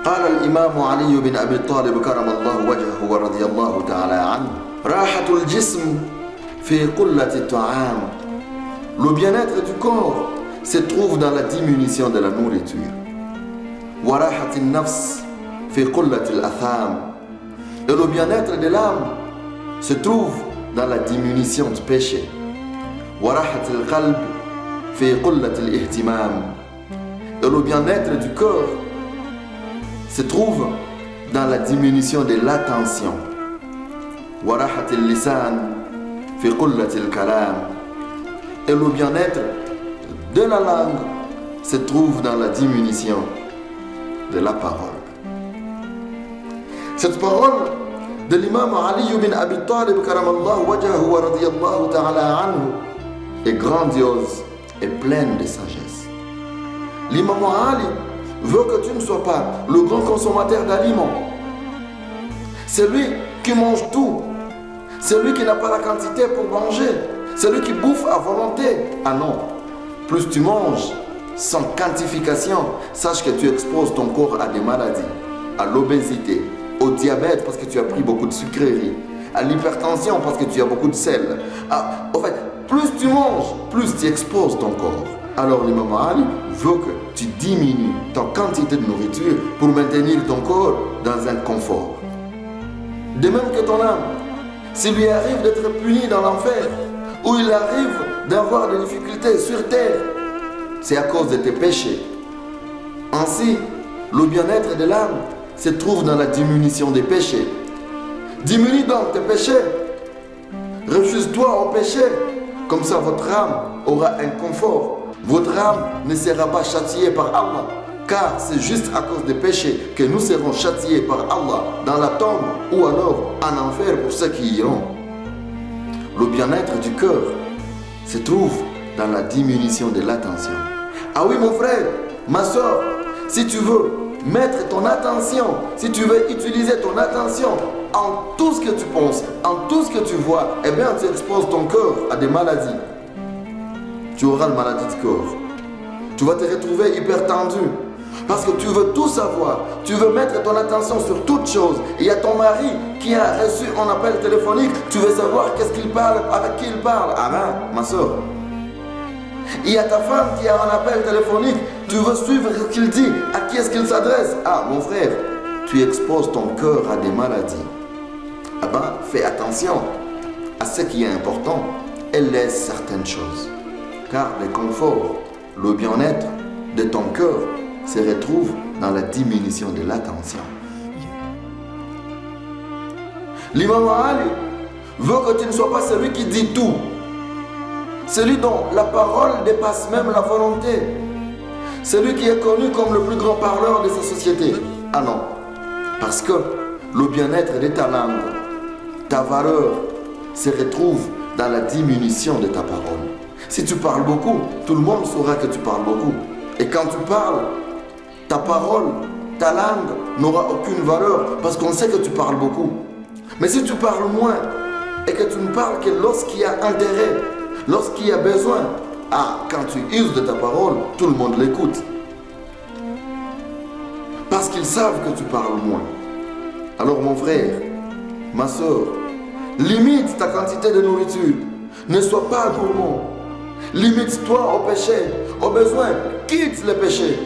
قال الإمام علي بن أبي طالب كرم الله وجهه ورضي الله تعالى عنه راحة الجسم في قلة الطعام. Le bien-être du corps se trouve dans la diminution de la nourriture. وراحة النفس في قلة الأثام. Et le bien-être de l'âme se trouve dans la diminution du péché. وراحة القلب في قلة الاهتمام. Et le bien-être du corps se trouve dans la diminution de l'attention. وراحة اللسان في قلة الكلام. Et le bien-être de la langue se trouve dans la diminution de la parole. Cette parole de l'imam Ali ibn Abi Talib karamallahu wajhahu wa radiyallahu ta'ala anhu est grandiose et pleine de sagesse. L'imam Ali veut que tu ne sois pas le grand consommateur d'aliments. Celui qui mange tout. Celui qui n'a pas la quantité pour manger. Celui qui bouffe à volonté. Ah non. Plus tu manges sans quantification, sache que tu exposes ton corps à des maladies, à l'obésité, au diabète parce que tu as pris beaucoup de sucreries, à l'hypertension parce que tu as beaucoup de sel. En fait, plus tu manges, plus tu exposes ton corps. Alors l'imam Ali veut que tu diminues ta quantité de nourriture pour maintenir ton corps dans un confort. De même que ton âme, s'il lui arrive d'être puni dans l'enfer, ou il arrive d'avoir des difficultés sur terre, c'est à cause de tes péchés. Ainsi, le bien-être de l'âme se trouve dans la diminution des péchés. Diminue donc tes péchés. Refuse-toi au péché. Comme ça, votre âme aura un confort. Votre âme ne sera pas châtiée par Allah. Car c'est juste à cause des péchés que nous serons châtiés par Allah dans la tombe ou alors en enfer pour ceux qui y iront. Le bien-être du cœur se trouve dans la diminution de l'attention. Ah oui mon frère, ma soeur, si tu veux mettre ton attention, si tu veux utiliser ton attention en tout ce que tu penses, en tout ce que tu vois, eh bien tu exposes ton cœur à des maladies. Tu auras la maladie du corps. Tu vas te retrouver hyper tendu. Parce que tu veux tout savoir, tu veux mettre ton attention sur toute chose. Il y a ton mari qui a reçu un appel téléphonique, tu veux savoir qu'est-ce qu'il parle, avec qui il parle. Ah ben, ma soeur. Il y a ta femme qui a un appel téléphonique, tu veux suivre ce qu'il dit, à qui est-ce qu'il s'adresse. Ah mon frère, tu exposes ton cœur à des maladies. Ah ben, fais attention à ce qui est important et laisse certaines choses. Car le confort, le bien-être de ton cœur se retrouve dans la diminution de l'attention. L'imam Ali veut que tu ne sois pas celui qui dit tout, celui dont la parole dépasse même la volonté, celui qui est connu comme le plus grand parleur de sa société. Ah non, parce que le bien-être de ta langue, ta valeur se retrouve dans la diminution de ta parole. Si tu parles beaucoup, tout le monde saura que tu parles beaucoup. Et quand tu parles, ta parole, ta langue n'aura aucune valeur parce qu'on sait que tu parles beaucoup. Mais si tu parles moins et que tu ne parles que lorsqu'il y a intérêt, lorsqu'il y a besoin, quand tu uses de ta parole, tout le monde l'écoute. Parce qu'ils savent que tu parles moins. Alors mon frère, ma soeur, limite ta quantité de nourriture. Ne sois pas gourmand. Limite-toi au péché, au besoin, quitte le péché.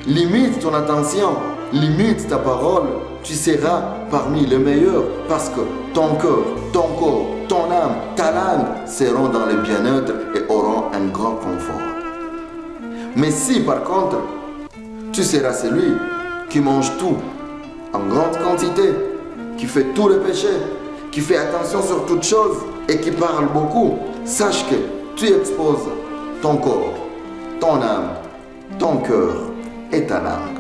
Limite ton attention, limite ta parole, tu seras parmi les meilleurs parce que ton cœur, ton corps, ton âme, ta langue seront dans le bien-être et auront un grand confort. Mais si par contre, tu seras celui qui mange tout en grande quantité, qui fait tous les péchés, qui fait attention sur toutes choses et qui parle beaucoup, sache que tu exposes ton corps, ton âme, ton cœur et ta langue.